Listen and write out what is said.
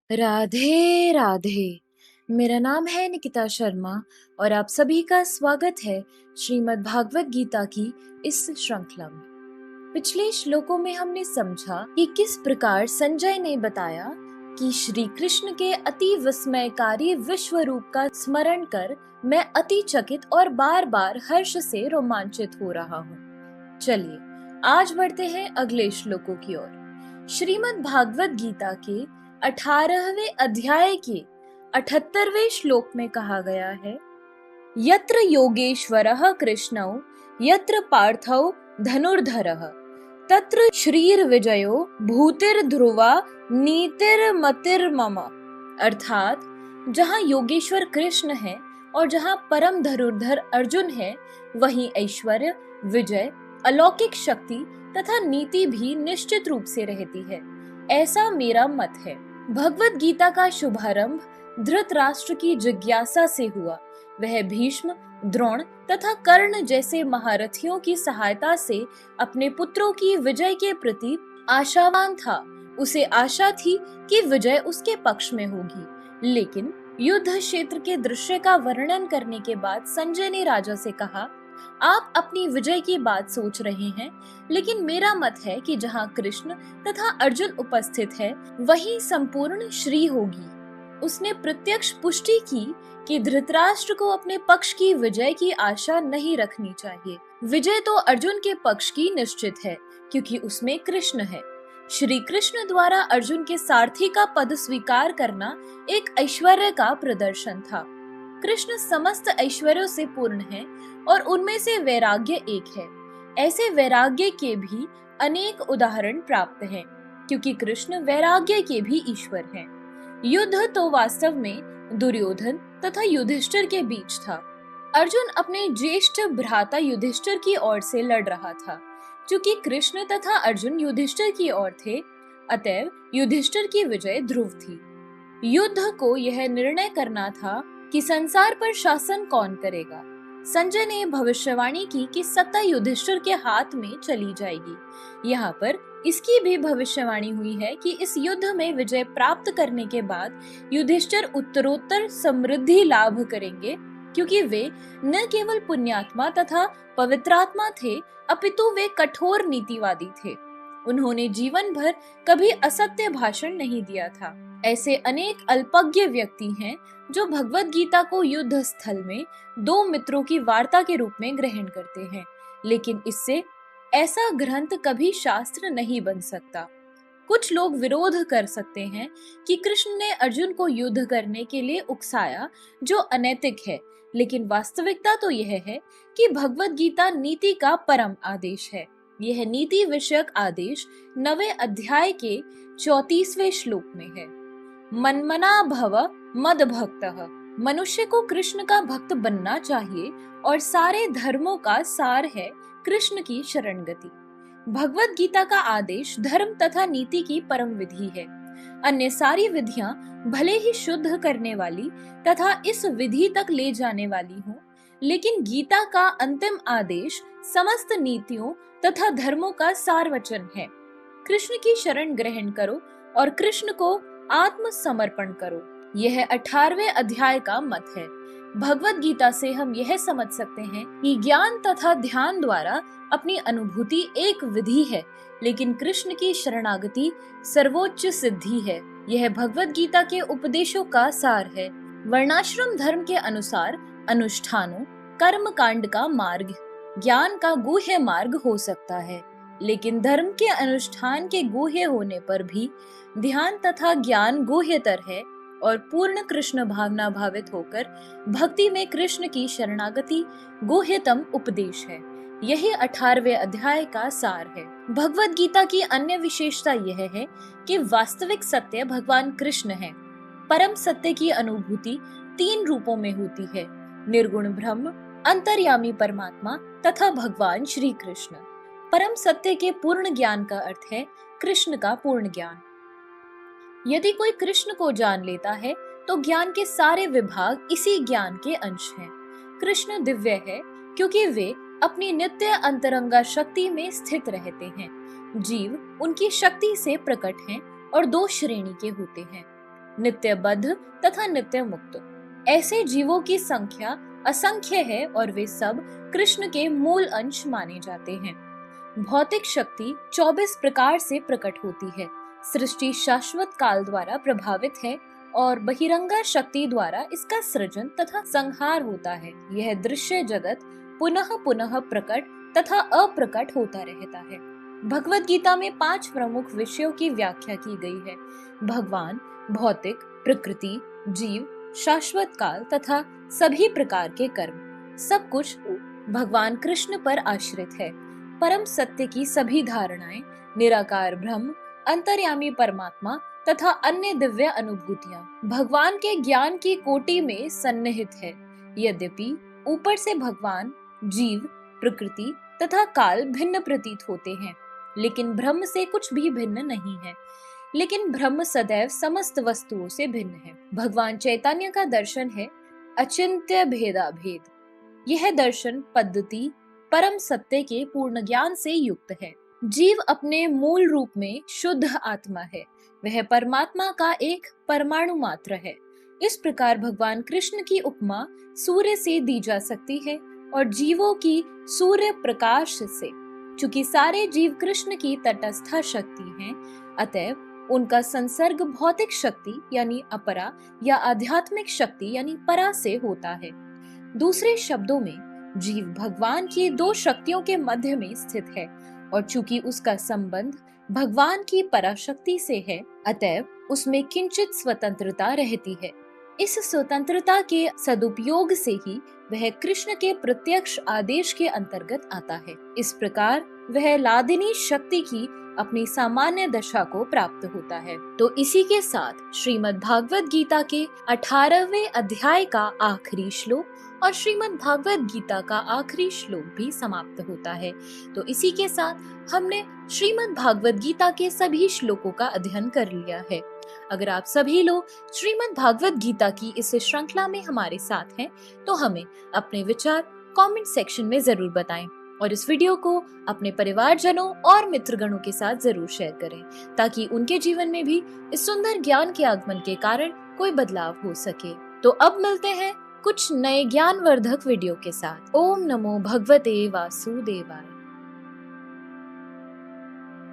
राधे राधे। मेरा नाम है निकिता शर्मा और आप सभी का स्वागत है श्रीमद् भागवत गीता की इस श्रृंखला में। पिछले श्लोकों में हमने समझा कि किस प्रकार संजय ने बताया कि श्री कृष्ण के अति विस्मयकारी विश्व रूप का स्मरण कर मैं अति चकित और बार बार हर्ष से रोमांचित हो रहा हूँ। चलिए आज बढ़ते हैं अगले श्लोकों की ओर। श्रीमद् भागवत गीता के 18वें अध्याय के 78वें श्लोक में कहा गया है, यत्र योगेश्वरः कृष्णौ यत्र पार्थौ धनुर्धरः तत्र श्रीर्विजयो भूतिर्ध्रुवा नीतिर्मतिर्मम। अर्थात जहाँ योगेश्वर कृष्ण है और जहाँ परम धनुर्धर अर्जुन है, वहीं ऐश्वर्य, विजय, अलौकिक शक्ति तथा नीति भी निश्चित रूप से रहती है। ऐसा मेरा मत है। भगवत गीता का शुभारंभ धृतराष्ट्र की जिज्ञासा से हुआ। वह भीष्म, द्रोण तथा कर्ण जैसे महारथियों की सहायता से अपने पुत्रों की विजय के प्रति आशावान था। उसे आशा थी कि विजय उसके पक्ष में होगी। लेकिन युद्ध क्षेत्र के दृश्य का वर्णन करने के बाद संजय ने राजा से कहा, आप अपनी विजय की बात सोच रहे हैं, लेकिन मेरा मत है कि जहाँ कृष्ण तथा अर्जुन उपस्थित है, वहीं संपूर्ण श्री होगी। उसने प्रत्यक्ष पुष्टि की कि धृतराष्ट्र को अपने पक्ष की विजय की आशा नहीं रखनी चाहिए। विजय तो अर्जुन के पक्ष की निश्चित है, क्योंकि उसमें कृष्ण है। श्री कृष्ण द्वारा अर्जुन के सारथी का पद स्वीकार करना एक ऐश्वर्य का प्रदर्शन था। कृष्ण समस्त ऐश्वर्यों से पूर्ण है और उनमें से वैराग्य एक है। ऐसे वैराग्य के भी अनेक उदाहरण प्राप्त हैं, क्योंकि कृष्ण वैराग्य के भी ईश्वर हैं। युद्ध तो वास्तव में दुर्योधन तथा युधिष्ठिर के बीच था। अर्जुन अपने ज्येष्ठ भ्राता युधिष्ठिर की ओर से लड़ रहा था। चूंकि कृष्ण तथा अर्जुन युधिष्ठिर की ओर थे, अतएव युधिष्ठिर की विजय ध्रुव थी। युद्ध को यह निर्णय करना था कि संसार पर शासन कौन करेगा। संजय ने भविष्यवाणी की कि सत्ता युधिष्ठिर के हाथ में चली जाएगी। यहाँ पर इसकी भी भविष्यवाणी हुई है कि इस युद्ध में विजय प्राप्त करने के बाद युधिष्ठिर उत्तरोत्तर समृद्धि लाभ करेंगे, क्योंकि वे न केवल पुण्यात्मा तथा पवित्रात्मा थे, अपितु वे कठोर नीतिवादी थे। उन्होंने जीवन भर कभी असत्य भाषण नहीं दिया था। ऐसे अनेक अल्पज्ञ व्यक्ति हैं जो भगवत गीता को युद्ध स्थल में दो मित्रों की वार्ता के रूप में ग्रहण करते हैं, लेकिन इससे ऐसा ग्रंथ कभी शास्त्र नहीं बन सकता। कुछ लोग विरोध कर सकते हैं कि कृष्ण ने अर्जुन को युद्ध करने के लिए उकसाया, जो अनैतिक है, लेकिन वास्तविकता तो यह है कि भगवत गीता नीति का परम आदेश है। यह नीति विषयक आदेश 9वें अध्याय के 34वें श्लोक में है। मनमना भव मद भक्तः। मनुष्य को कृष्ण का भक्त बनना चाहिए और सारे धर्मों का सार है कृष्ण की शरण गति। भगवत गीता का आदेश धर्म तथा नीति की परम विधि है। अन्य सारी विधियां भले ही शुद्ध करने वाली तथा इस विधि तक ले जाने वाली हों, लेकिन गीता का अंतिम आदेश समस्त नीतियों तथा धर्मों का सार वचन है। कृष्ण की शरण ग्रहण करो और कृष्ण को आत्म समर्पण करो। यह 18वें अध्याय का मत है। भगवत गीता से हम यह समझ सकते हैं कि ज्ञान तथा ध्यान द्वारा अपनी अनुभूति एक विधि है, लेकिन कृष्ण की शरणागति सर्वोच्च सिद्धि है। यह भगवत गीता के उपदेशों का सार है। वर्णाश्रम धर्म के अनुसार अनुष्ठानों, कर्म कांड का मार्ग ज्ञान का गुह्य मार्ग हो सकता है, लेकिन धर्म के अनुष्ठान के गुह्य होने पर भी ध्यान तथा ज्ञान गुह्यतर है और पूर्ण कृष्ण भावना भावित होकर भक्ति में कृष्ण की शरणागति गुह्यतम उपदेश है। यही 18वें अध्याय का सार है। भगवत गीता की अन्य विशेषता यह है कि वास्तविक सत्य भगवान कृष्ण है। परम सत्य की अनुभूति 3 रूपों में होती है, निर्गुण ब्रह्म, अंतर्यामी परमात्मा तथा भगवान श्री कृष्ण। परम सत्य के पूर्ण ज्ञान का अर्थ है कृष्ण का पूर्ण ज्ञान। यदि कोई कृष्ण को जान लेता है तो ज्ञान के सारे विभाग इसी ज्ञान के अंश हैं। कृष्ण दिव्य है क्योंकि वे अपनी नित्य अंतरंगा शक्ति में स्थित रहते हैं। जीव उनकी शक्ति से प्रकट हैं और 2 श्रेणी के होते हैं। नित्यबद्ध तथा नित्य मुक्त। ऐसे जीवों की संख्या असंख्य है और वे सब कृष्ण के मूल अंश माने जाते हैं। भौतिक शक्ति 24 प्रकार से प्रकट होती है। सृष्टि शाश्वत काल द्वारा प्रभावित है और बहिरंगा शक्ति द्वारा इसका सृजन तथा संहार होता है। यह दृश्य जगत पुनः पुनः प्रकट तथा अप्रकट होता रहता है। भगवत गीता में 5 प्रमुख विषयों की व्याख्या की गई है। भगवान, भौतिक, प्रकृति, जीव, शाश्वत काल तथा सभी प्रकार के कर्म। सब कुछ भगवान कृष्ण पर आश्रित है। परम सत्य की सभी धारणाएं, निराकार ब्रह्म, अंतर्यामी परमात्मा तथा अन्य दिव्य अनुभूतियां भगवान के ज्ञान की कोटि में सन्निहित है। यद्यपि ऊपर से भगवान, जीव, प्रकृति तथा काल भिन्न प्रतीत होते हैं, लेकिन ब्रह्म से कुछ भी भिन्न नहीं है। लेकिन ब्रह्म सदैव समस्त वस्तुओं से भिन्न है। भगवान चैतन्य का दर्शन है अचिंत्य भेदा भेद। यह दर्शन पद्धति परम सत्य के पूर्ण ज्ञान से युक्त है। जीव अपने मूल रूप में शुद्ध आत्मा है। वह परमात्मा का एक परमाणु मात्र है। इस प्रकार भगवान कृष्ण की उपमा सूर्य से दी जा सकती है और जीवों की सूर्य प्रकाश से। चूंकि सारे जीव कृष्ण की तटस्थ शक्ति हैं, अतएव उनका संसर्ग भौतिक शक्ति यानी अपरा या आध्यात्मिक शक्ति यानी परा से होता है। दूसरे शब्दों में जीव भगवान की 2 शक्तियों के मध्य में स्थित है और चूंकि उसका संबंध भगवान की पराशक्ति से है, अतएव उसमें किंचित स्वतंत्रता रहती है। इस स्वतंत्रता के सदुपयोग से ही वह कृष्ण के प्रत्यक्ष आदेश के अंतर्गत आता है। इस प्रकार वह लादिनी शक्ति की अपनी सामान्य दशा को प्राप्त होता है। तो इसी के साथ श्रीमद् भागवत गीता के 18वें अध्याय का आखिरी श्लोक और श्रीमद् भागवत गीता का आखिरी श्लोक भी समाप्त होता है। तो इसी के साथ हमने श्रीमद् भागवत गीता के सभी श्लोकों का अध्ययन कर लिया है। अगर आप सभी लोग श्रीमद् भागवत गीता की इस श्रृंखला में हमारे साथ हैं, तो हमें अपने विचार कमेंट सेक्शन में जरूर बताएं और इस वीडियो को अपने परिवारजनों और मित्रगणों के साथ जरूर शेयर करें, ताकि उनके जीवन में भी इस सुंदर ज्ञान के आगमन के कारण कोई बदलाव हो सके। तो अब मिलते हैं कुछ नए ज्ञानवर्धक वीडियो के साथ। ओम नमो भगवते वासुदेवाय।